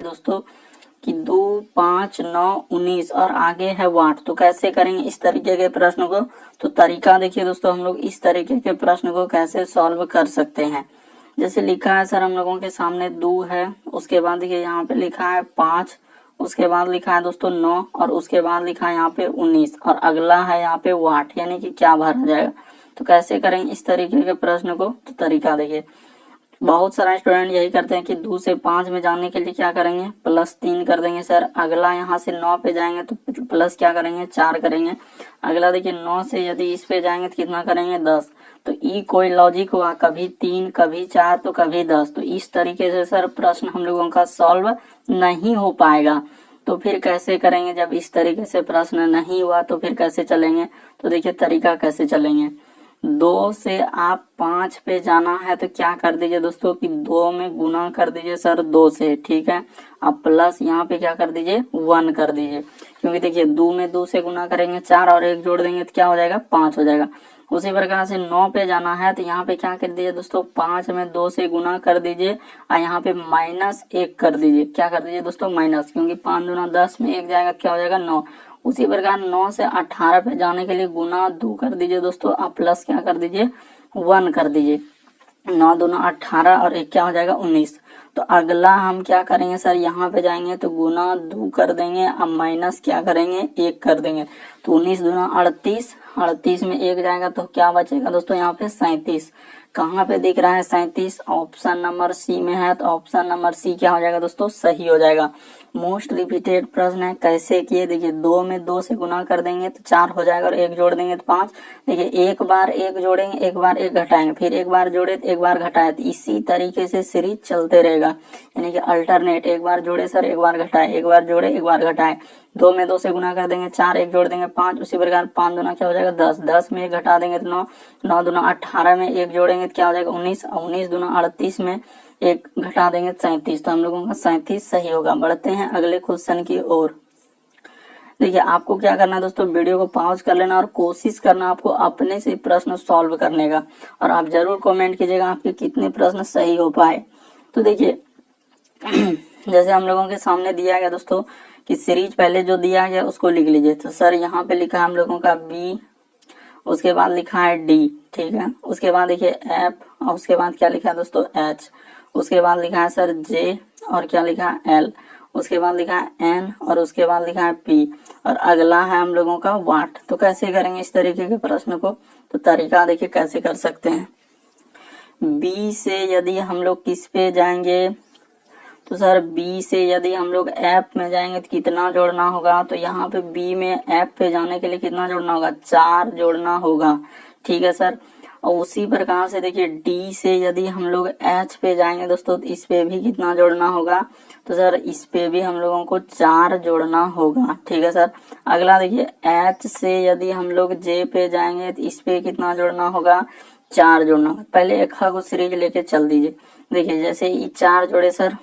दोस्तों कि 2, 5, 9, 19 और आगे है वाट। तो कैसे करेंगे इस तरीके के प्रश्न को? तो तरीका देखिए दोस्तों, हम लोग इस तरीके के प्रश्न को कैसे सॉल्व कर सकते हैं। जैसे लिखा है सर हम लोगों के सामने 2 है, उसके बाद देखिए यहाँ पे लिखा है 5, उसके बाद लिखा है दोस्तों 9 और उसके बाद लिखा है यहाँ पे 19 और अगला है यहाँ पे वाट, यानी कि क्या भरा जाएगा। तो कैसे करेंगे इस तरीके के प्रश्न को? तो तरीका देखिए, बहुत सारा स्टूडेंट यही करते हैं कि 2 से 5 में जाने के लिए क्या करेंगे, +3 कर देंगे सर। अगला यहाँ से 9 पे जाएंगे तो प्लस क्या करेंगे, 4 करेंगे। अगला देखिए 9 से यदि इस पे जाएंगे तो कितना करेंगे, 10। तो ई कोई लॉजिक हुआ, कभी 3 कभी 4 तो कभी 10। तो इस तरीके से सर प्रश्न हम लोगों का सॉल्व नहीं हो पाएगा। तो फिर कैसे करेंगे? जब इस तरीके से प्रश्न नहीं हुआ तो फिर कैसे चलेंगे? तो देखिए तरीका कैसे चलेंगे। 2 से आप 5 पे जाना है तो क्या कर दीजिए दोस्तों कि 2 में गुना कर दीजिए सर 2 से, ठीक है। अब प्लस यहाँ पे क्या कर दीजिए, 1 कर दीजिए, क्योंकि देखिए 2 में 2 से गुना करेंगे 4 और 1 जोड़ देंगे तो क्या हो जाएगा, 5 हो जाएगा। उसी प्रकार से 9 पे जाना है तो यहाँ पे क्या कर दीजिए दोस्तों, 5 में 2 से गुना कर दीजिए और यहाँ पे -1 कर दीजिए। क्या कर दीजिए दोस्तों, माइनस, क्योंकि 5 दूना 10 में 1 जाएगा, क्या हो जाएगा, 9। उसी प्रकार 9 से 18 पे जाने के लिए गुना 2 कर दीजिए दोस्तों, आप प्लस क्या कर दीजिए, 1 कर दीजिए। 9 दूना 18 और 1 क्या हो जाएगा, 19। तो अगला हम क्या करेंगे सर, यहाँ पे जाएंगे तो गुना 2 कर देंगे, अब माइनस क्या करेंगे, 1 कर देंगे। तो 19 दूना 38, 38 में 1 जाएगा तो क्या बचेगा दोस्तों, यहाँ पे 37। कहाँ पे दिख रहा है 37? ऑप्शन नंबर सी में है। तो ऑप्शन नंबर सी क्या हो जाएगा दोस्तों, सही हो जाएगा। मोस्ट रिपीटेड प्रश्न है, कैसे किए देखिए, 2 में 2 से गुना कर देंगे तो 4 हो जाएगा और 1 जोड़ देंगे तो 5। देखिए एक बार 1 जोड़ेंगे, एक बार 1 घटाएंगे, फिर एक बार जोड़े तो एक बार घटाए, तो इसी तरीके से सीरीज चलते रहेगा, यानी कि अल्टरनेट, एक बार जोड़े सर एक बार घटाए, एक बार जोड़े एक बार घटाए। 2 में 2 से गुना कर देंगे 4, 1 जोड़ देंगे 5। उसी प्रकार 5 दूना क्या हो जाएगा, 10, 10 में 1 घटा देंगे तो 9, 9 दूना 18 में 1 जोड़ेंगे तो क्या हो जाएगा, 19, 19 दूना 38 में 1 घटा देंगे 37। तो हम लोगों का 37 सही होगा। बढ़ते हैं अगले क्वेश्चन की ओर। देखिए आपको क्या करना है दोस्तों, वीडियो को पॉज कर लेना और कोशिश करना आपको अपने से प्रश्न सॉल्व करने का, और आप जरूर कमेंट कीजिएगा आपके कितने प्रश्न सही हो पाए। तो देखिए जैसे हम लोगों के सामने दिया गया दोस्तों कि सीरीज पहले जो दिया गया उसको लिख लीजिए। तो सर यहाँ पे लिखा है हम लोगों का बी, उसके बाद लिखा है डी, ठीक है। उसके बाद देखिए एफ और उसके बाद क्या लिखा है दोस्तों, एच। उसके बाद लिखा है सर जे और क्या लिखा है एल। उसके बाद लिखा है एन और उसके बाद लिखा है पी और अगला है हम लोगों का वाट। तो कैसे करेंगे इस तरीके के प्रश्न को? तो तरीका देखिए कैसे कर सकते हैं। बी से यदि हम लोग किस पे जाएंगे, तो सर बी से यदि हम लोग एफ में जाएंगे तो कितना जोड़ना होगा? तो यहाँ पे बी में एफ पे जाने के लिए कितना जोड़ना होगा, 4 जोड़ना होगा, ठीक है सर। और उसी प्रकार से देखिए डी से यदि हम लोग एच पे जाएंगे दोस्तों तो इस पे भी कितना जोड़ना होगा? तो सर इस पे भी हम लोगों को 4 जोड़ना होगा, ठीक है सर। अगला देखिए एच से यदि हम लोग जे पे जाएंगे तो इस पे कितना जोड़ना होगा, 4 जोड़ना होगा। पहले एक को सीरीज लेके चल दीजिए। देखिए जैसे ये 4 जोड़े सर,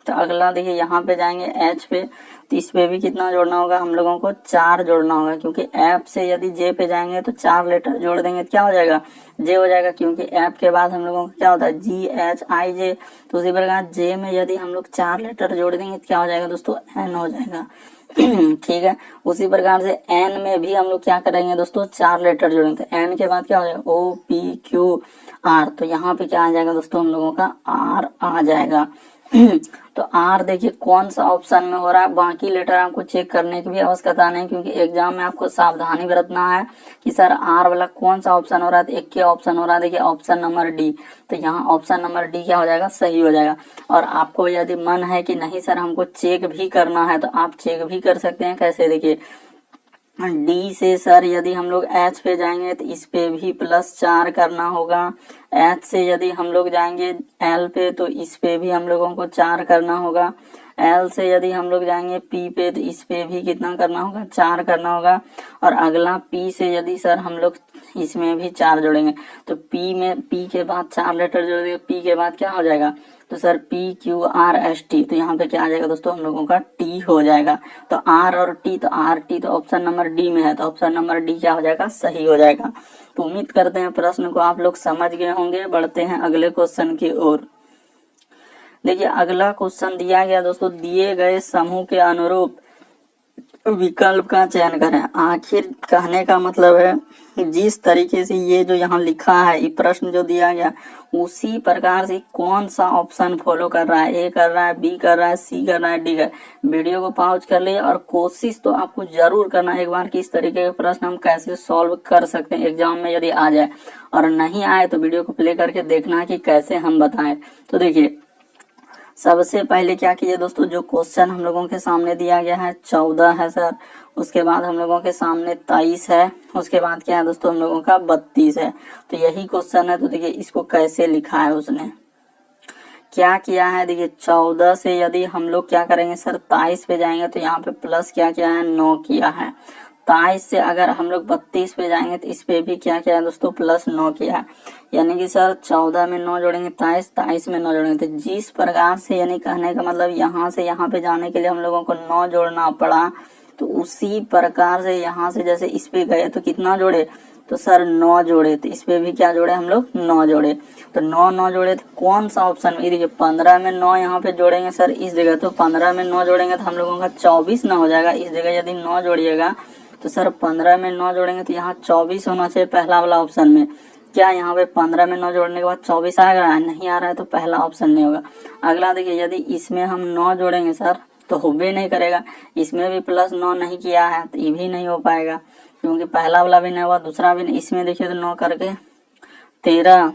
तो अगला देखिए यहाँ पे जाएंगे एच पे, तो इस पे भी कितना जोड़ना होगा, हम लोगों को 4 जोड़ना होगा, क्योंकि एफ से यदि जे पे जाएंगे तो 4 लेटर जोड़ देंगे तो क्या हो जाएगा, जे हो जाएगा, क्योंकि एफ के बाद हम लोगों का क्या होता है, जी एच आई जे। तो उसी प्रकार जे में यदि हम लोग 4 लेटर जोड़ देंगे तो क्या हो जाएगा दोस्तों, एन हो जाएगा ठीक है। उसी प्रकार से एन में भी हम लोग क्या करेंगे दोस्तों, 4 लेटर जोड़ेंगे, तो एन के बाद क्या हो जाएगा, ओ पी क्यू आर। तो यहाँ पे क्या आ जाएगा दोस्तों, हम लोगों का आर आ जाएगा तो आर देखिए कौन सा ऑप्शन में हो रहा है, बाकी लेटर आपको चेक करने की भी आवश्यकता नहीं, क्योंकि एग्जाम में आपको सावधानी बरतना है कि सर आर वाला कौन सा ऑप्शन हो रहा है। तो एक क्या ऑप्शन हो रहा है, देखिए ऑप्शन नंबर डी। तो यहाँ ऑप्शन नंबर डी क्या हो जाएगा, सही हो जाएगा। और आपको यदि मन है कि नहीं सर हमको चेक भी करना है तो आप चेक भी कर सकते हैं। कैसे, देखिए डी से सर यदि हम लोग एच पे जाएंगे तो इस पे भी +4 करना होगा। एच से यदि हम लोग जाएंगे एल पे तो इस पे भी हम लोगों को 4 करना होगा। एल से यदि हम लोग जाएंगे पी पे तो इस पे भी कितना करना होगा, 4 करना होगा। और अगला पी से यदि सर हम लोग इसमें भी 4 जोड़ेंगे तो पी में पी के बाद 4 लेटर जोड़ देंगे, पी के बाद क्या हो जाएगा, तो sir P Q R S T. तो यहाँ पे क्या आ जाएगा दोस्तों, हम लोगों का टी हो जाएगा। तो आर और टी, तो आर टी तो ऑप्शन नंबर डी में है, तो ऑप्शन नंबर डी क्या हो जाएगा, सही हो जाएगा। तो उम्मीद करते हैं प्रश्न को आप लोग समझ गए होंगे। बढ़ते हैं अगले क्वेश्चन की ओर। देखिए अगला क्वेश्चन दिया गया दोस्तों, दिए गए समूह के अनुरूप विकल्प का चयन करें। आखिर कहने का मतलब है जिस तरीके से ये जो यहाँ लिखा है, ये प्रश्न जो दिया गया उसी प्रकार से कौन सा ऑप्शन फॉलो कर रहा है, ए कर रहा है, बी कर रहा है, सी कर रहा है, डी कर। वीडियो को पॉज कर लिए और कोशिश तो आपको जरूर करना एक बार कि इस तरीके के प्रश्न हम कैसे सॉल्व कर सकते हैं एग्जाम में यदि आ जाए, और नहीं आए तो वीडियो को प्ले करके देखना कि कैसे हम बताएं। तो देखिए सबसे पहले क्या कीजिए दोस्तों, जो क्वेश्चन हम लोगों के सामने दिया गया है 14 है सर, उसके बाद हम लोगों के सामने 23 है, उसके बाद क्या है दोस्तों हम लोगों का 32 है। तो यही क्वेश्चन है। तो देखिए इसको कैसे लिखा है, उसने क्या किया है, देखिए 14 से यदि हम लोग क्या करेंगे सर 23 पे जाएंगे तो यहाँ पे प्लस क्या किया है 9 किया है। 23 से अगर हम लोग 32 पे जाएंगे तो इस पे भी क्या किया है दोस्तों प्लस 9 किया है। यानी कि सर 14 में 9 जोड़ेंगे 23, 23 में 9 जोड़ेंगे। तो जिस प्रकार से यानी कहने का मतलब यहाँ से यहाँ पे जाने के लिए हम लोगों को 9 जोड़ना पड़ा, तो उसी प्रकार से यहाँ से जैसे इस पे गए तो कितना जोड़े, तो सर 9 जोड़े। तो इस पे भी क्या जोड़े हम लोग 9 जोड़े। तो 9 जोड़े तो कौन सा ऑप्शन में, देखिए 15 में 9 यहाँ पे जोड़ेंगे सर इस जगह, तो 15 में 9 जोड़ेंगे तो हम लोगों का 24 ना हो जाएगा। इस जगह यदि 9 जोड़िएगा तो सर 15 में 9 जोड़ेंगे तो यहाँ 24 होना चाहिए पहला वाला ऑप्शन में। क्या यहाँ पे 15 में 9 जोड़ने के बाद 24 आएगा, नहीं आ रहा है तो पहला ऑप्शन नहीं होगा। अगला देखिए यदि इसमें हम 9 जोड़ेंगे सर तो हो भी नहीं करेगा, इसमें भी प्लस 9 नहीं किया है तो ये भी नहीं हो पाएगा, क्योंकि पहला वाला भी नहीं हुआ दूसरा भी नहीं। इसमें देखिए तो 9 करके 13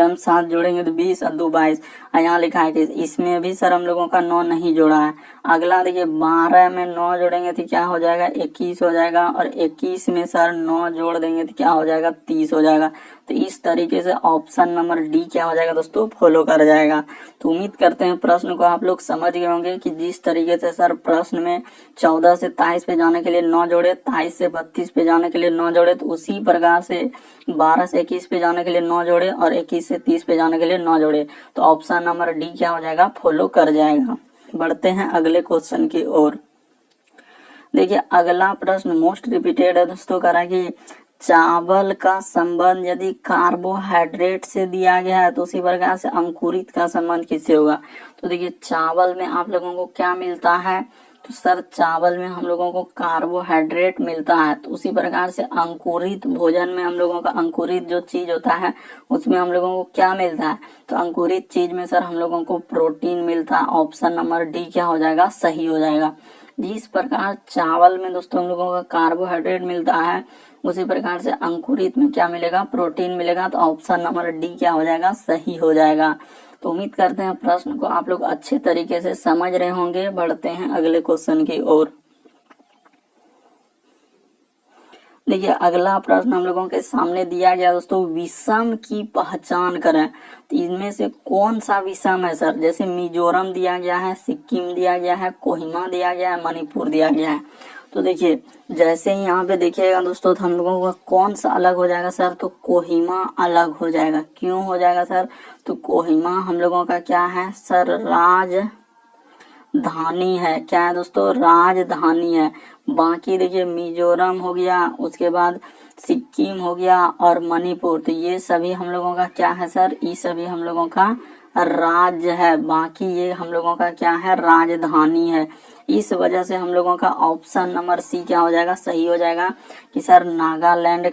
में 7 जोड़ेंगे तो 20 और 2 22। यहाँ लिखा है कि इसमें भी सर हम लोगों का 9 नहीं जोड़ा है। अगला देखिए 12 में 9 जोड़ेंगे तो क्या हो जाएगा 21 हो जाएगा, और 21 में सर 9 जोड़ देंगे तो क्या हो जाएगा 30 हो जाएगा। तो इस तरीके से ऑप्शन नंबर डी क्या हो जाएगा दोस्तों फॉलो कर जाएगा। तो उम्मीद करते हैं प्रश्न को आप लोग समझ गए होंगे कि जिस तरीके से सर प्रश्न में 14 से 23 पे जाने के लिए 9 जोड़े, 23 से 32 पे जाने के लिए 9 जोड़े, तो उसी प्रकार से 12 से 21 पे जाने के लिए 9 जोड़े और 21 से 30 पे जाने के लिए 9 जोड़े। तो ऑप्शन नंबर डी क्या हो जाएगा फॉलो कर जाएगा। बढ़ते हैं अगले क्वेश्चन की ओर। देखिए अगला प्रश्न मोस्ट रिपीटेड है दोस्तों, करा कि चावल का संबंध यदि कार्बोहाइड्रेट से दिया गया है तो उसी प्रकार से अंकुरित का संबंध किससे होगा। तो देखिए चावल में आप लोगों को क्या मिलता है, तो सर चावल में हम लोगों को कार्बोहाइड्रेट मिलता है, तो उसी प्रकार से अंकुरित भोजन में हम लोगों का अंकुरित जो चीज होता है उसमें हम लोगों को क्या मिलता है, तो अंकुरित चीज में सर हम लोगों को प्रोटीन मिलता है। ऑप्शन नंबर डी क्या हो जाएगा सही हो जाएगा। जिस प्रकार चावल में दोस्तों हम लोगों का कार्बोहाइड्रेट मिलता है उसी प्रकार से अंकुरित में क्या मिलेगा प्रोटीन मिलेगा। तो ऑप्शन नंबर डी क्या हो जाएगा सही हो जाएगा। तो उम्मीद करते हैं प्रश्न को आप लोग अच्छे तरीके से समझ रहे होंगे। बढ़ते हैं अगले क्वेश्चन की ओर। देखिए अगला प्रश्न हम लोगों के सामने दिया गया दोस्तों, विषम की पहचान करें। तो इनमें से कौन सा विषम है सर, जैसे मिजोरम दिया गया है, सिक्किम दिया गया है, कोहिमा दिया गया है, मणिपुर दिया गया है। तो देखिए जैसे ही यहाँ पे देखिएगा दोस्तों तो हम लोगों का कौन सा अलग हो जाएगा सर, तो कोहिमा अलग हो जाएगा। क्यों हो जाएगा सर, तो कोहिमा हम लोगों का क्या है सर राजधानी है। क्या है दोस्तों राजधानी है। बाकी देखिए मिजोरम हो गया, उसके बाद सिक्किम हो गया और मणिपुर, तो ये सभी हम लोगों का क्या है सर, ये सभी हम लोगों का राज्य है। बाकी ये हम लोगों का क्या है राजधानी है। इस वजह से हम लोगों का ऑप्शन नंबर सी क्या हो जाएगा सही हो जाएगा कि सर नागालैंड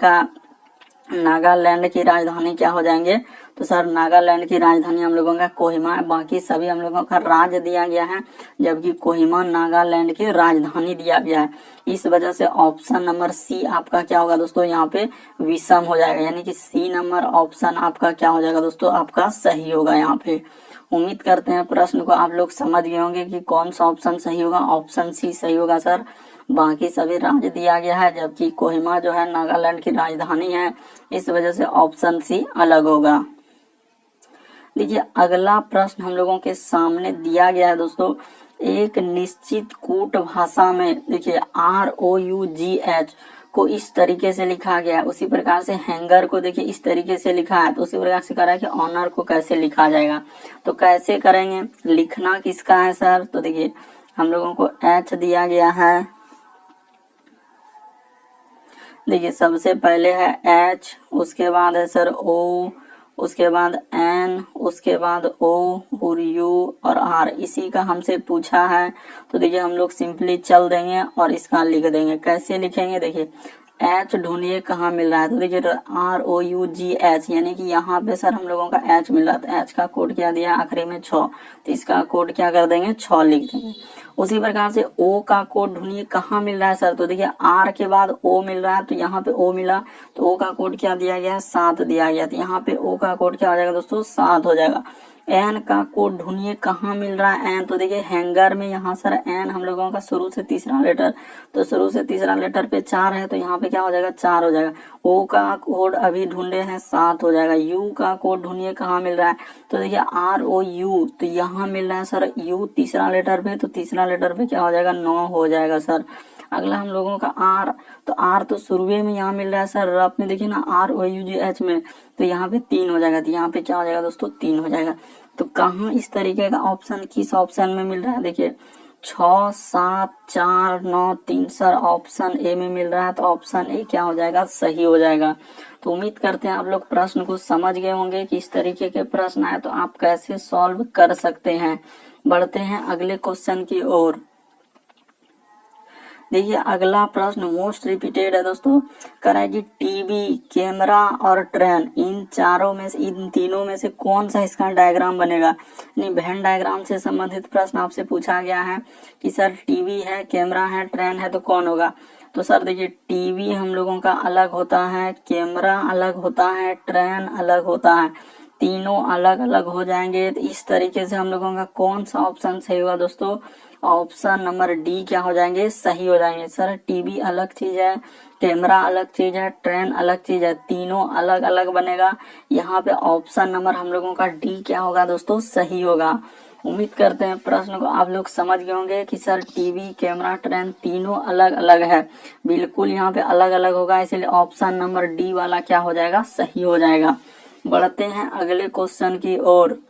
की राजधानी क्या हो जाएंगे, तो सर नागालैंड की राजधानी हम लोगों का कोहिमा है। बाकी सभी हम लोगों का राज्य दिया गया है, जबकि कोहिमा नागालैंड की राजधानी दिया गया है। इस वजह से ऑप्शन नंबर सी आपका क्या होगा दोस्तों यहाँ पे विषम हो जाएगा, यानी कि सी नंबर ऑप्शन आपका क्या हो जाएगा दोस्तों आपका सही होगा यहाँ पे। उम्मीद करते हैं प्रश्न को आप लोग समझ गए होंगे कि कौन सा ऑप्शन सही होगा। ऑप्शन सी सही होगा सर। बाकी सभी राज्य दिया गया है, जबकि कोहिमा जो है नागालैंड की राजधानी है, इस वजह से ऑप्शन सी अलग होगा। देखिए अगला प्रश्न हम लोगों के सामने दिया गया है दोस्तों, एक निश्चित कूट भाषा में देखिए ROUGH को इस तरीके से लिखा गया है, उसी प्रकार से हैंगर को देखिए इस तरीके से लिखा है, तो उसी प्रकार से करा है कि ऑनर को कैसे लिखा जाएगा। तो कैसे करेंगे, लिखना किसका है सर, तो देखिए हम लोगों को H दिया गया है। देखिए सबसे पहले है H, उसके बाद है सर O, उसके बाद एन, उसके बाद ओ और यू और आर, इसी का हमसे पूछा है। तो देखिए हम लोग सिंपली चल देंगे और इसका लिख देंगे। कैसे लिखेंगे, देखिए एच ढूंढिए कहाँ मिल रहा है। तो देखिए ROUGH, यानी कि यहाँ पे सर हम लोगों का एच मिल रहा है। तो एच का कोड क्या दिया आखिरी में 6, तो इसका कोड क्या कर देंगे 6 लिख देंगे। उसी प्रकार से ओ का कोड ढूंढिए कहाँ मिल रहा है सर। तो देखिए आर के बाद ओ मिल रहा है, तो यहाँ पे ओ मिला, तो ओ का कोड क्या दिया गया है 7 दिया गया। तो यहाँ पे ओ का कोड क्या हो जाएगा दोस्तों 7 हो जाएगा। एन का कोड ढूंढिए कहाँ मिल रहा है एन। तो देखिए हैंगर में यहाँ सर एन हम लोगों का शुरू से तीसरा लेटर, तो शुरू से तीसरा लेटर पे 4 है, तो यहाँ पे क्या हो जाएगा 4 हो जाएगा। ओ का कोड अभी ढूंढे हैं 7 हो जाएगा। यू का कोड ढूंढिए कहाँ मिल रहा है। तो देखिए ROU, तो यहाँ मिल रहा है सर यू तीसरा लेटर पे, तो तीसरा लेटर पे क्या हो जाएगा 9 हो जाएगा सर। अगला हम लोगों का आर, तो आर तो शुरुए में यहाँ मिल रहा है सर, आपने देखिए ना ROUGH में, तो यहाँ पे 3 हो जाएगा। तो यहाँ पे क्या हो जाएगा दोस्तों 3 हो जाएगा। तो कहाँ इस तरीके का ऑप्शन किस ऑप्शन में मिल रहा है, देखिए 6 7 4 9 3 सर ऑप्शन ए में मिल रहा है। तो ऑप्शन ए क्या हो जाएगा सही हो जाएगा। तो उम्मीद करते हैं आप लोग प्रश्न को समझ गए होंगे कि इस तरीके के प्रश्न आए तो आप कैसे सॉल्व कर सकते हैं। बढ़ते हैं अगले क्वेश्चन की ओर। देखिए अगला प्रश्न मोस्ट रिपीटेड है दोस्तों, कह रहा है कि टीवी, कैमरा और ट्रेन, इन चारों में से, इन तीनों में से कौन सा इसका डायग्राम बनेगा। यानी वेन डायग्राम से संबंधित प्रश्न आपसे पूछा गया है कि सर टीवी है, कैमरा है, ट्रेन है, तो कौन होगा। तो सर देखिए टीवी हम लोगों का अलग होता है, कैमरा अलग होता है, ट्रेन अलग होता है, तीनों अलग अलग हो जाएंगे। तो इस तरीके से हम लोगों का कौन सा ऑप्शन सही होगा दोस्तों, ऑप्शन नंबर डी क्या हो जाएंगे सही हो जाएंगे। सर टीवी अलग चीज है, कैमरा अलग चीज है, ट्रेन अलग चीज है, तीनों अलग अलग बनेगा। यहाँ पे ऑप्शन नंबर हम लोगों का डी क्या होगा दोस्तों सही होगा। उम्मीद करते हैं प्रश्न को आप लोग समझ गए होंगे कि सर टीवी, कैमरा, ट्रेन तीनों अलग अलग है, बिल्कुल यहाँ पे अलग अलग होगा, इसलिए ऑप्शन नंबर डी वाला क्या हो जाएगा सही हो जाएगा। बढ़ते हैं अगले क्वेश्चन की ओर।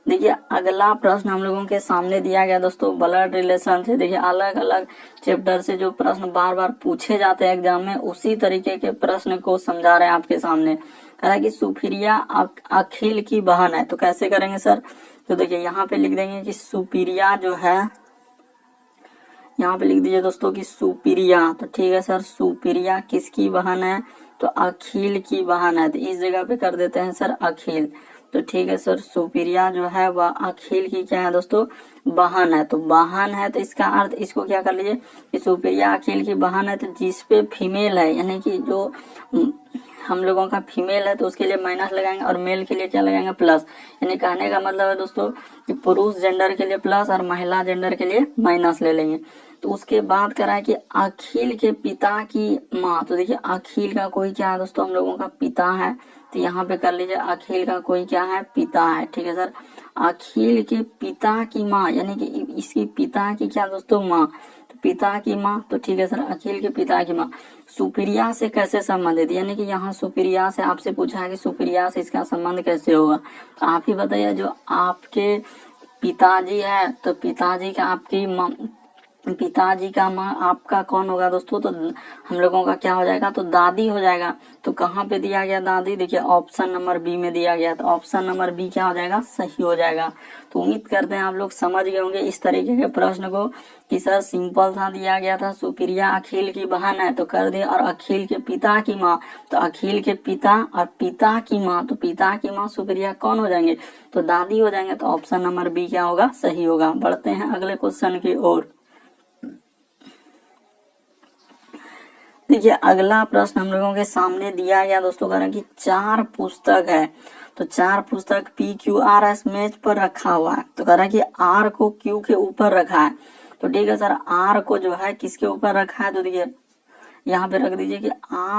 देखिए अगला प्रश्न हम लोगों के सामने दिया गया दोस्तों ब्लड रिलेशन से। देखिए अलग अलग चैप्टर से जो प्रश्न बार बार पूछे जाते हैं एग्जाम में, उसी तरीके के प्रश्न को समझा रहे हैं आपके सामने। कह रहा है कि सुपीरिया अखिल की बहन है, तो कैसे करेंगे सर। तो देखिए यहाँ पे लिख देंगे कि सुपीरिया जो है, यहाँ पे लिख दीजिए दोस्तों कि सुपीरिया, तो ठीक है सर सुपीरिया किसकी बहन है, तो अखिल की बहन है। तो इस जगह पे कर देते हैं सर अखिल, तो ठीक है सर सुपीरिया जो है वह अखिल की क्या है दोस्तों बहन है। तो बहन है तो इसका अर्थ इसको क्या कर लीजिए कि सुपीरिया अखिल की बहन है, तो जिसपे फीमेल है यानी कि जो हम लोगों का फीमेल है तो उसके लिए माइनस लगाएंगे और मेल के लिए क्या लगाएंगे प्लस। यानी कहने का मतलब है दोस्तों कि पुरुष जेंडर के लिए प्लस और महिला जेंडर के लिए माइनस ले लेंगे। तो उसके बाद कह रहा है कि अखिल के पिता की माँ, तो देखिए अखिल का कोई क्या है दोस्तों हम लोगों का पिता है, तो यहाँ पे कर लीजिए अखिल का कोई क्या है पिता है। ठीक है सर अखिल के पिता की माँ यानी कि इसकी पिता की क्या दोस्तों माँ, तो पिता की माँ, तो ठीक है सर अखिल के पिता की माँ सुपीरिया से कैसे संबंधित, यानी कि यहाँ सुपीरिया से आपसे पूछा है कि सुपीरिया से इसका संबंध कैसे होगा। तो आप ही बताइए जो आपके पिताजी है तो पिताजी का आपकी माँ, पिताजी का माँ आपका कौन होगा दोस्तों, तो हम लोगों का क्या हो जाएगा तो दादी हो जाएगा। तो कहाँ पे दिया गया दादी, देखिए ऑप्शन नंबर बी में दिया गया, तो ऑप्शन नंबर बी क्या हो जाएगा सही हो जाएगा। तो उम्मीद करते हैं आप लोग समझ गए होंगे इस तरीके के प्रश्न को कि सर सिंपल था, दिया गया था सुपीरिया अखिल की बहन है तो कर दिया, और अखिल के पिता की माँ, तो अखिल के पिता और पिता की माँ, तो पिता की माँ सुपीरिया कौन हो जाएंगे तो दादी हो जाएंगे। तो ऑप्शन नंबर बी क्या होगा सही होगा। बढ़ते हैं अगले क्वेश्चन की ओर। देखिए अगला प्रश्न हम लोगों के सामने दिया गया दोस्तों, कह रहा है कि 4 पुस्तक है, तो 4 पुस्तक PQRS मेज पर रखा हुआ है, तो कह रहा है कि R को Q के ऊपर रखा है। तो ठीक है सर R को जो है किसके ऊपर रखा है, तो देखिए यहाँ पे रख दीजिए कि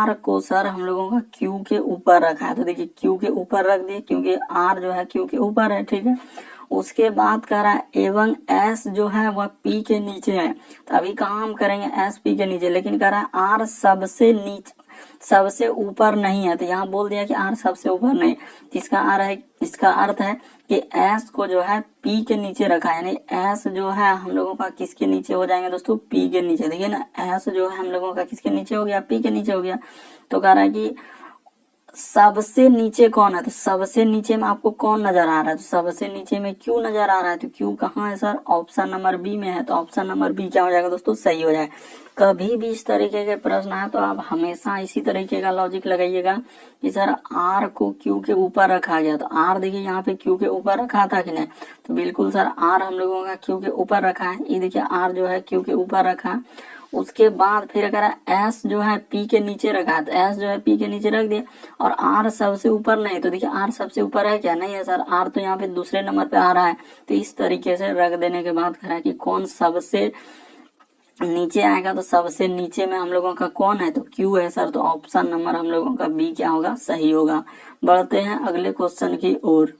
R को सर हम लोगों का Q के ऊपर रखा है। तो देखिए Q के ऊपर रख दिए क्योंकि R जो है Q के ऊपर है। ठीक है उसके बाद कह रहा है एवं S जो है वह P के नीचे है। तो अभी कहाँ हम करेंगे S P के नीचे, लेकिन कह रहा है R सबसे नीचे सबसे ऊपर नहीं है, तो यहाँ बोल दिया कि R सबसे ऊपर नहीं। इसका अर्थ है कि S को जो है P के नीचे रखा है, यानी S जो है हम लोगों का किसके नीचे हो जाएंगे दोस्तों P के नीचे। देखिए ना S जो है हम लोगों का किसके नीचे हो गया P के नीचे हो गया। तो कह रहा है कि सबसे नीचे कौन है, तो सबसे नीचे में आपको कौन नजर आ रहा है, तो सबसे नीचे में क्यू नजर आ रहा है। तो क्यू कहाँ है सर, ऑप्शन नंबर बी में है। तो ऑप्शन नंबर बी क्या हो जाएगा दोस्तों, सही हो जाएगा। कभी भी इस तरीके के प्रश्न आए तो आप हमेशा इसी तरीके का लॉजिक लगाइएगा कि सर आर को क्यू के ऊपर रखा गया, तो आर देखिए यहाँ पे क्यू के ऊपर रखा था कि नहीं, तो बिल्कुल सर आर हम लोगों का क्यू के ऊपर रखा है। ये देखिए आर जो है क्यू के ऊपर रखा है। उसके बाद फिर अगर एस जो है पी के नीचे रखा है, तो एस जो है पी के नीचे रख दिया, और आर सबसे ऊपर नहीं, तो देखिए आर सबसे ऊपर है क्या, नहीं है सर, आर तो यहाँ पे दूसरे नंबर पे आ रहा है। तो इस तरीके से रख देने के बाद कह कि कौन सबसे नीचे आएगा, तो सबसे नीचे में हम लोगों का कौन है, तो क्यू है सर। तो ऑप्शन नंबर हम लोगों का बी क्या होगा, सही होगा। बढ़ते हैं अगले क्वेश्चन की ओर।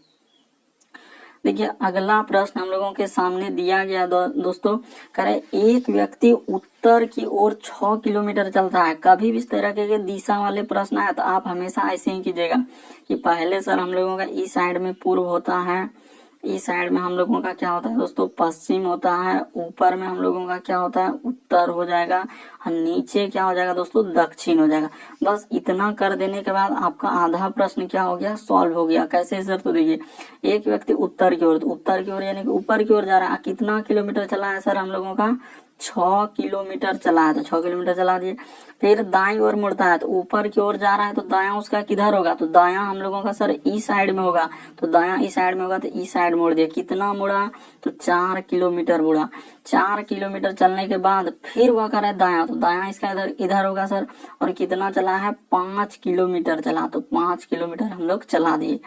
देखिए अगला प्रश्न हम लोगों के सामने दिया गया दोस्तों, करे एक व्यक्ति उत्तर की ओर 6 किलोमीटर चलता है। कभी भी इस तरह के दिशा वाले प्रश्न आए तो आप हमेशा ऐसे ही कीजिएगा कि पहले सर हम लोगों का इस साइड में पूर्व होता है, इस साइड में हम लोगों का क्या होता है दोस्तों, पश्चिम होता है, ऊपर में हम लोगों का क्या होता है, उत्तर हो जाएगा, और नीचे क्या हो जाएगा दोस्तों, दक्षिण हो जाएगा। बस इतना कर देने के बाद आपका आधा प्रश्न क्या हो गया, सॉल्व हो गया। कैसे सर, तो देखिए एक व्यक्ति उत्तर की ओर, तो उत्तर की ओर यानी कि ऊपर की ओर जा रहा है। कितना किलोमीटर चला है सर हम लोगों का, 6 किलोमीटर चला है, तो 6 किलोमीटर चला दिए। फिर दाईं ओर मुड़ता है, तो ऊपर की ओर जा रहा है, तो दायां उसका किधर होगा, तो दायां हम लोगों का सर ई साइड में होगा, तो दायां ई साइड में होगा, तो ई साइड मोड़ दिया। कितना मुड़ा, तो 4 किलोमीटर मुड़ा। 4 किलोमीटर चलने के बाद फिर वह करे दायां, तो दायां इसका इधर इधर होगा सर, और कितना चला है, 5 किलोमीटर चला, तो 5 किलोमीटर हम लोग चला दिए।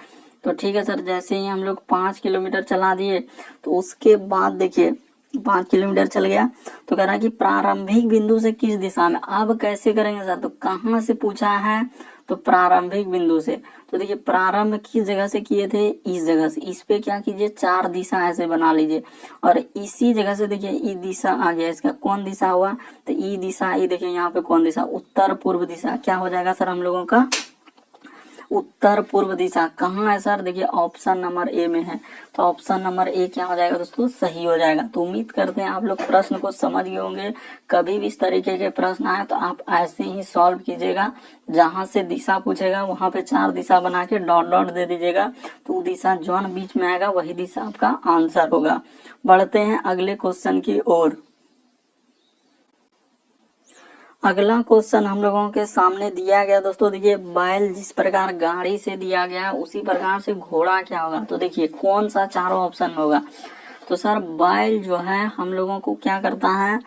तो ठीक है सर, जैसे ही हम लोग 5 किलोमीटर चला दिए, तो उसके बाद देखिए 5 किलोमीटर चल गया, तो कह रहा है कि प्रारंभिक बिंदु से किस दिशा में। अब कैसे करेंगे सर, तो कहाँ से पूछा है, तो प्रारंभिक बिंदु से। तो देखिए प्रारंभ किस जगह से किए थे, इस जगह से। इस पे क्या कीजिए, 4 दिशा ऐसे बना लीजिए, और इसी जगह से देखिए ई दिशा आ गया। इसका कौन दिशा हुआ, तो ई दिशा, ई देखिए यहाँ पे कौन दिशा, उत्तर पूर्व दिशा। क्या हो जाएगा सर हम लोगों का, उत्तर पूर्व दिशा। कहाँ है सर, देखिए ऑप्शन नंबर ए में है। तो ऑप्शन नंबर ए क्या हो जाएगा दोस्तों, सही हो जाएगा। तो उम्मीद करते हैं आप लोग प्रश्न को समझ गए होंगे। कभी भी इस तरीके के प्रश्न आए तो आप ऐसे ही सॉल्व कीजिएगा। जहां से दिशा पूछेगा वहां पे 4 दिशा बना के डॉट डॉट दे दीजिएगा, तो दिशा जौन बीच में आएगा वही दिशा आपका आंसर होगा। बढ़ते हैं अगले क्वेश्चन की ओर। अगला क्वेश्चन हम लोगों के सामने दिया गया दोस्तों, देखिए बैल जिस प्रकार गाड़ी से दिया गया है उसी प्रकार से घोड़ा क्या होगा। तो देखिए कौन सा चारों ऑप्शन में होगा, तो सर बैल जो है हम लोगों को क्या करता है,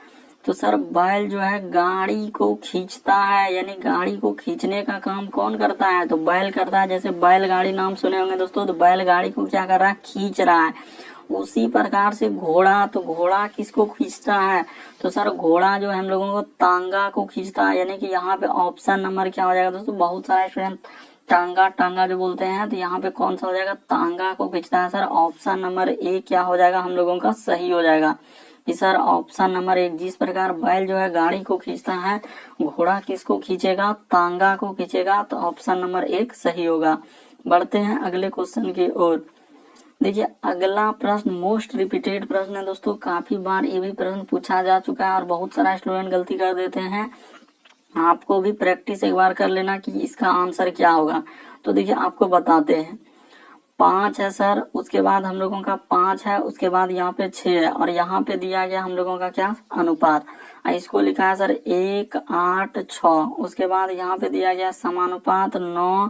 तो सर बैल जो है गाड़ी को खींचता है, यानी गाड़ी को खींचने का काम कौन करता है, तो बैल करता है। जैसे बैलगाड़ी नाम सुने होंगे दोस्तों, तो बैलगाड़ी को क्या कर रहा है, खींच रहा है। उसी प्रकार से घोड़ा, तो घोड़ा किसको खींचता है, तो सर घोड़ा जो है हम लोगों को तांगा को खींचता है। यानी कि यहाँ पे ऑप्शन नंबर क्या हो जाएगा दोस्तों, बहुत सारे स्टूडेंट टांगा टांगा जो बोलते हैं, तो यहाँ पे कौन सा हो जाएगा, तांगा को खींचता है। सर ऑप्शन नंबर ए क्या हो जाएगा हम लोगों का, सही हो जाएगा कि सर ऑप्शन नंबर 1। जिस प्रकार बैल जो है गाड़ी को खींचता है, घोड़ा किसको खींचेगा, तांगा को खींचेगा। तो ऑप्शन नंबर 1 सही होगा। बढ़ते हैं अगले क्वेश्चन की ओर। देखिए अगला प्रश्न मोस्ट रिपीटेड प्रश्न है दोस्तों, काफी बार ये भी प्रश्न पूछा जा चुका है और बहुत सारा स्टूडेंट गलती कर देते हैं। आपको भी प्रैक्टिस एक बार कर लेना कि इसका आंसर क्या होगा। तो देखिए आपको बताते हैं, 5 है सर, उसके बाद हम लोगों का 5 है, उसके बाद यहाँ पे 6 है, और यहाँ पे दिया गया हम लोगों का क्या, अनुपात। इसको लिखा है सर 1 8 6, उसके बाद यहाँ पे दिया गया समानुपात 9,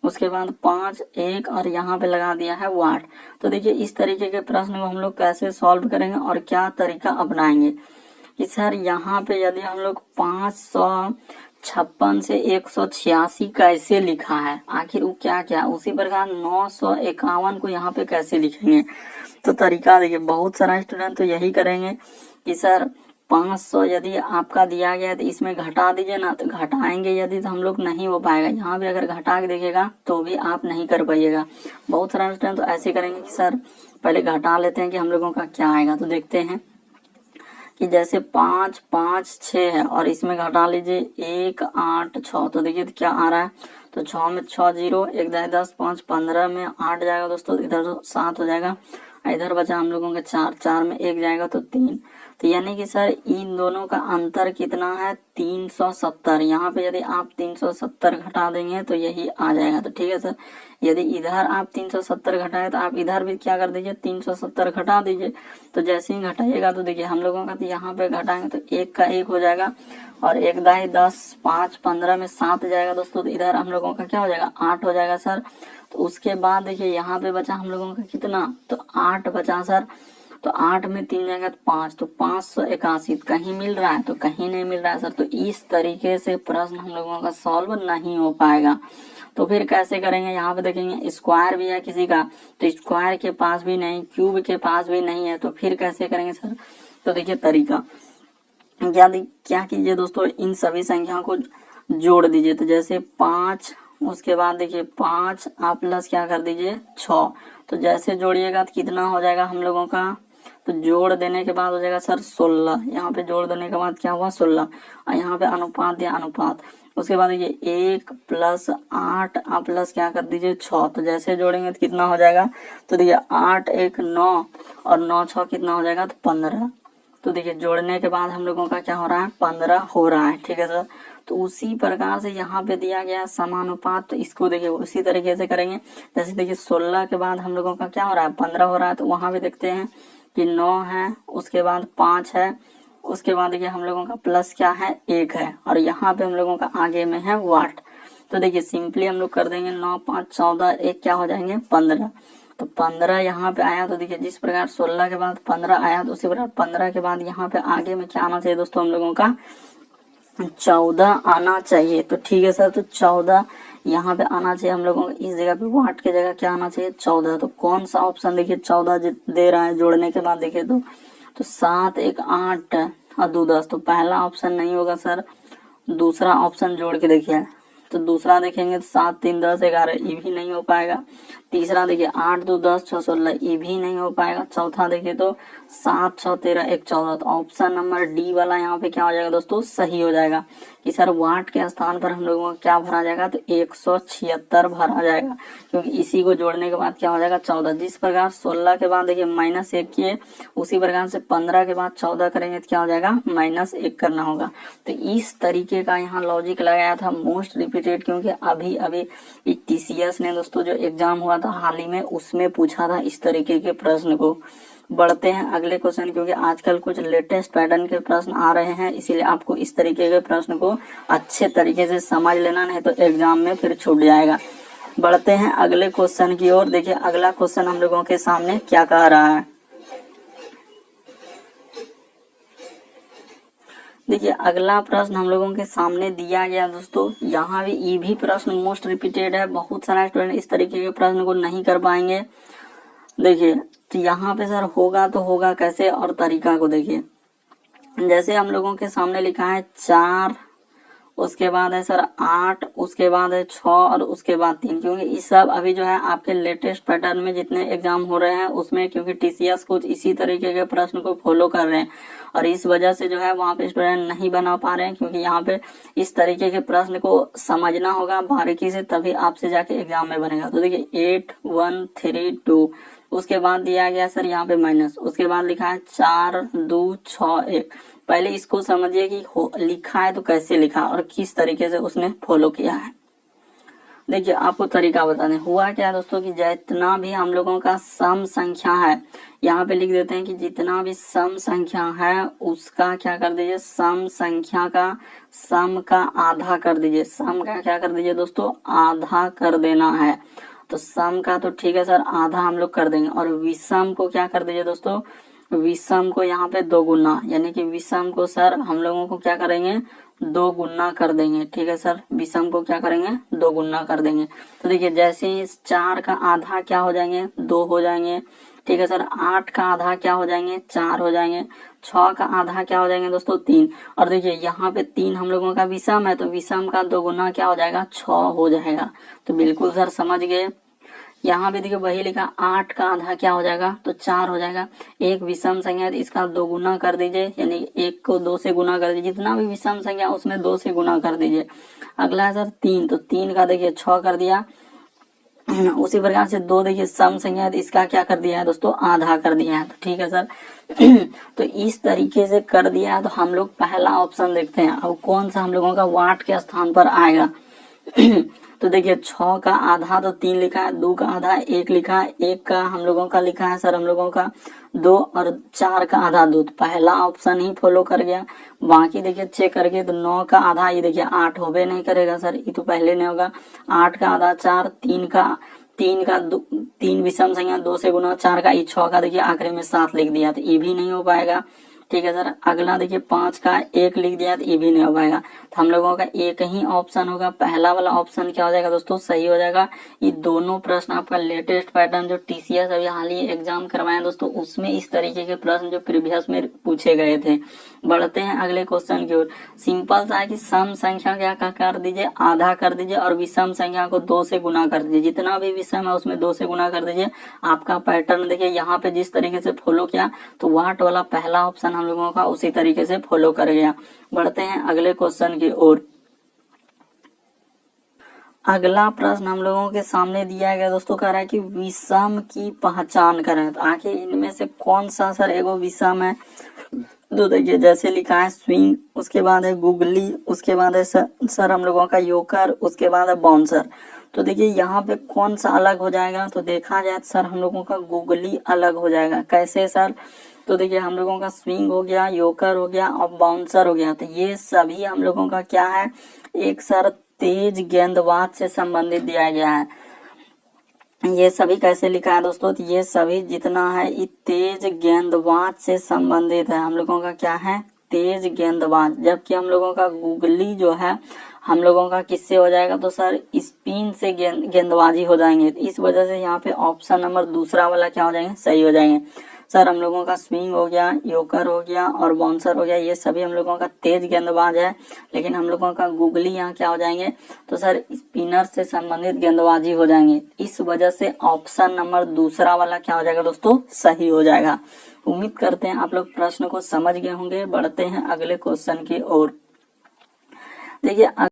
उसके बाद 5 1, और यहाँ पे लगा दिया है वाट। तो देखिए इस तरीके के प्रश्न को हम लोग कैसे सॉल्व करेंगे और क्या तरीका अपनाएंगे कि सर यहाँ पे यदि हम लोग 556 से 186 कैसे लिखा है, आखिर वो क्या क्या, उसी प्रकार 951 को यहाँ पे कैसे लिखेंगे। तो तरीका देखिए, बहुत सारा स्टूडेंट तो यही करेंगे कि सर 500 यदि आपका दिया गया है तो इसमें घटा दीजिए ना, तो घटाएंगे यदि तो हम लोग नहीं हो पाएगा। यहाँ भी अगर घटा के देखिएगा तो भी आप नहीं कर पाइएगा। बहुत सारा स्टूडेंट तो ऐसे करेंगे कि सर पहले घटा लेते हैं कि हम लोगों का क्या आएगा। तो देखते हैं कि जैसे 5 5 6 है और इसमें घटा लीजिए 1 8 6, तो देखिए तो क्या आ रहा है, तो 6 में 6 0, 1 10 5 15 में 8 जाएगा दोस्तों, इधर 7 हो जाएगा, इधर बचा हम लोगों का 4, 4 में 1 जाएगा तो 3। तो यानी कि सर इन दोनों का अंतर कितना है 370। यहाँ पे यदि आप 370 घटा देंगे तो यही आ जाएगा। तो ठीक है सर, यदि इधर आप 370 घटाए तो आप इधर भी क्या कर दीजिए 370 घटा दीजिए। तो जैसे ही घटाइएगा तो देखिए हम लोगों का तो यहाँ पे घटाएंगे तो 1 का 1 हो जाएगा और 1 दाई 10, 5 15 में 7 जाएगा दोस्तों। तो इधर हम लोगों का क्या हो जाएगा 8 हो जाएगा सर। तो उसके बाद देखिए यहाँ पे बचा हम लोगों का कितना, तो 8 बचा सर। तो 8 में 3 जाएगा तो 5, तो 581 कहीं मिल रहा है तो कहीं नहीं मिल रहा है सर। तो इस तरीके से प्रश्न हम लोगों का सॉल्व नहीं हो पाएगा। तो फिर कैसे करेंगे, यहाँ पे देखेंगे स्क्वायर भी है किसी का, तो स्क्वायर के पास भी नहीं, क्यूब के पास भी नहीं है, तो फिर कैसे करेंगे सर। तो देखिए तरीका क्या कीजिए दोस्तों, इन सभी संख्याओं को जोड़ दीजिए। तो जैसे 5, उसके बाद देखिए 5 आप प्लस क्या कर दीजिए 6। तो जैसे जोड़िएगा तो कितना हो जाएगा हम लोगों का, तो जोड़ देने के बाद हो जाएगा सर 16। यहाँ पे जोड़ देने के बाद क्या हुआ 16, और यहाँ पे अनुपात दिया अनुपात। उसके बाद देखिए 1 + 8 आप प्लस क्या कर दीजिए 6। तो जैसे जोड़ेंगे तो कितना हो जाएगा, तो देखिए 8 1 9 और 9 6 कितना हो जाएगा तो 15। तो देखिए जोड़ने के बाद हम लोगों का क्या हो रहा है 15 हो रहा है। ठीक है सर, तो उसी प्रकार से यहाँ पे दिया गया समानुपात, तो इसको देखिए उसी तरीके से करेंगे। जैसे देखिए 16 के बाद हम लोगों का क्या हो रहा है 15 हो रहा है, तो वहां भी देखते हैं कि 9 है, उसके बाद 5 है, उसके बाद देखिए हम लोगों का प्लस क्या है 1 है, और यहाँ पे हम लोगों का आगे में है वाट। तो देखिए सिंपली हम लोग कर देंगे 9 5 14 1 क्या हो जाएंगे 15। तो 15 यहाँ पे आया, तो देखिए जिस प्रकार 16 के बाद 15 आया, तो उसी प्रकार 15 के बाद यहाँ पे आगे में क्या आना चाहिए दोस्तों हम लोगों का 14 आना चाहिए। तो ठीक है सर, तो 14 यहाँ पे आना चाहिए हम लोगों को, इस जगह पे वाट की जगह क्या आना चाहिए 14। तो कौन सा ऑप्शन देखिए 14 दे रहा है जोड़ने के बाद देखिए तो 7 1 8 और 2 10। तो पहला ऑप्शन नहीं होगा सर, दूसरा ऑप्शन जोड़ के देखिए। तो दूसरा देखेंगे तो 7 3 10 11, ये भी नहीं हो पाएगा। तीसरा देखिए 8 2 10 6 16, ये भी नहीं हो पाएगा। चौथा देखिए तो 7 6 13 1 14। तो ऑप्शन नंबर डी वाला यहाँ पे क्या हो जाएगा दोस्तों सही हो जाएगा कि सर वाट के स्थान पर हम लोगों को क्या भरा जाएगा, तो 176 भरा जाएगा, क्योंकि इसी को जोड़ने के बाद क्या हो जाएगा 14। जिस प्रकार 16 के बाद देखिए -1 किए, उसी प्रकार से 15 के बाद 14 करेंगे तो क्या हो जाएगा -1 करना होगा। तो इस तरीके का यहाँ लॉजिक लगाया था, मोस्ट रिपीटेड, क्योंकि अभी अभी TCS ने दोस्तों जो एग्जाम हुआ था हाल ही में, उसमें पूछा था इस तरीके के प्रश्न को। बढ़ते हैं अगले क्वेश्चन, क्योंकि आजकल कुछ लेटेस्ट पैटर्न के प्रश्न आ रहे हैं, इसीलिए आपको इस तरीके के प्रश्न को अच्छे तरीके से समझ लेना, नहीं तो एग्जाम में फिर छूट जाएगा। बढ़ते हैं अगले क्वेश्चन की ओर। देखिए अगला क्वेश्चन हम लोगों के सामने क्या कह रहा है। देखिए अगला प्रश्न हम लोगों के सामने दिया गया दोस्तों, यहाँ भी ये भी प्रश्न मोस्ट रिपीटेड है। बहुत सारा स्टूडेंट इस तरीके के प्रश्न को नहीं कर पाएंगे। देखिए तो यहाँ पे सर होगा तो होगा कैसे, और तरीका को देखिए। जैसे हम लोगों के सामने लिखा है 4, उसके बाद है सर 8, उसके बाद है 6 और उसके बाद 3, क्योंकि इस सब अभी जो है आपके लेटेस्ट पैटर्न में जितने एग्जाम हो रहे हैं उसमें, क्योंकि TCS कुछ इसी तरीके के प्रश्न को फॉलो कर रहे हैं, और इस वजह से जो है वहाँ पे स्टूडेंट नहीं बना पा रहे हैं, क्योंकि यहाँ पे इस तरीके के प्रश्न को समझना होगा बारीकी से, तभी आपसे जाके एग्जाम में बनेगा। तो देखिए 8 1 3 2, उसके बाद दिया गया सर यहाँ पे माइनस, उसके बाद लिखा है 4 2 6 1। पहले इसको समझिए कि लिखा है तो कैसे लिखा और किस तरीके से उसने फॉलो किया है। देखिए आपको तरीका बता दें, हुआ क्या दोस्तों कि जितना भी हम लोगों का सम संख्या है, यहाँ पे लिख देते हैं कि जितना भी सम संख्या है उसका क्या कर दीजिए, सम संख्या का सम का आधा कर दीजिए। सम का क्या कर दीजिए दोस्तों, आधा कर देना है। तो सम का तो ठीक है सर आधा हम लोग कर देंगे, और विषम को क्या कर दीजिए दोस्तों, विषम को यहाँ पे 2 गुना, यानी कि विषम को सर हम लोगों को क्या करेंगे 2 गुना कर देंगे। ठीक है सर, विषम को क्या करेंगे 2 गुना कर देंगे। तो देखिए जैसे ही 4 का आधा क्या हो जाएंगे 2 हो जाएंगे। ठीक है सर, 8 का आधा क्या हो जाएंगे 4 हो जाएंगे। 6 का आधा क्या हो जाएंगे दोस्तों 3। और देखिए यहाँ पे 3 हम लोगों का विषम है, तो विषम का 2 गुना क्या हो जाएगा 6 हो जाएगा। तो बिल्कुल सर समझ गए। यहाँ भी देखिए वही लिखा, 8 का आधा क्या हो जाएगा तो 4 हो जाएगा। एक विषम संख्या है तो इसका 2 गुना कर दीजिए, यानी 1 को 2 से गुना कर दीजिए, जितना भी विषम संख्या उसमें 2 से गुना कर दीजिए। अगला है सर 3, तो 3 का देखिए 6 कर दिया, उसी प्रकार से 2 देखिए सम संख्या है, तो इसका क्या कर दिया है दोस्तों, आधा कर दिया है। तो ठीक है सर, तो इस तरीके से कर दिया है। तो हम लोग पहला ऑप्शन देखते हैं, अब कौन सा हम लोगों का वाट के स्थान पर आएगा। तो देखिए 6 का आधा तो 3 लिखा है, 2 का आधा 1 लिखा है, 1 का हम लोगों का लिखा है सर हम लोगों का 2 और 4 का आधा 2। तो पहला ऑप्शन ही फॉलो कर गया। बाकी देखिए चेक करके तो 9 का आधा ये देखिए 8 होबे नहीं करेगा सर, ये तो पहले नहीं होगा। 8 का आधा 4, 3 विषम संख्या 2 से गुना, 4 का 6 का देखिए आखिरी में 7 लिख दिया, तो ये भी नहीं हो पाएगा। ठीक है सर, अगला देखिए 5 का 1 लिख दिया, तो ये भी नहीं हो पाएगा। तो हम लोगों का एक ही ऑप्शन होगा, पहला वाला ऑप्शन क्या हो जाएगा दोस्तों, सही हो जाएगा। ये दोनों प्रश्न आपका लेटेस्ट पैटर्न जो टीसीएस अभी हाल ही एग्जाम करवाए दोस्तों, उसमें इस तरीके के प्रश्न जो प्रीवियस में पूछे गए थे। बढ़ते हैं अगले क्वेश्चन की ओर। सिंपल सा है कि सम संख्या क्या कर दीजिए, आधा कर दीजिए और विषम संख्या को 2 से गुना कर दीजिए। जितना भी विषम है उसमें 2 से गुना कर दीजिए। आपका पैटर्न देखिए यहाँ पे जिस तरीके से फॉलो किया, तो वाट वाला पहला ऑप्शन हम लोगों का उसी तरीके से फॉलो कर गया। बढ़ते हैं अगले क्वेश्चन की ओर। अगला प्रश्न हम लोगों के सामने दिया गया दोस्तों, कह रहा है कि विषम की पहचान करें। तो आखिर इनमें से कौन सा सर एगो विषम है। तो देखिए जैसे लिखा है स्विंग, उसके बाद है गुगली, उसके बाद है सर हम लोगों का योकर, उसके बाद है बाउंसर। तो देखिए यहाँ पे कौन सा अलग हो जाएगा, तो देखा जाए सर हम लोगों का गुगली अलग हो जाएगा। कैसे सर, तो देखिए हम लोगों का स्विंग हो गया, योकर हो गया और बाउंसर हो गया। तो ये सभी हम लोगों का क्या है, एक सर तेज गेंदबाज से संबंधित दिया गया है। ये सभी कैसे लिखा है दोस्तों, तो ये सभी जितना है ये तेज गेंदबाज से संबंधित है। हम लोगों का क्या है, तेज गेंदबाज। जबकि हम लोगों का गुगली जो है हम लोगों का किससे हो जाएगा, तो सर स्पिन से गेंदबाजी हो जाएंगे। तो इस वजह से यहाँ पे ऑप्शन नंबर दूसरा वाला क्या हो जाएंगे, सही हो जाएंगे। सर हम लोगों का स्विंग हो गया, योकर हो गया और बाउंसर हो गया, ये सभी हम लोगों का तेज गेंदबाज है। लेकिन हम लोगों का गुगली यहाँ क्या हो जाएंगे, तो सर स्पिनर से संबंधित गेंदबाजी हो जाएंगे। इस वजह से ऑप्शन नंबर दूसरा वाला क्या हो जाएगा दोस्तों, सही हो जाएगा। उम्मीद करते हैं आप लोग प्रश्न को समझ गए होंगे। बढ़ते हैं अगले क्वेश्चन की ओर। देखिए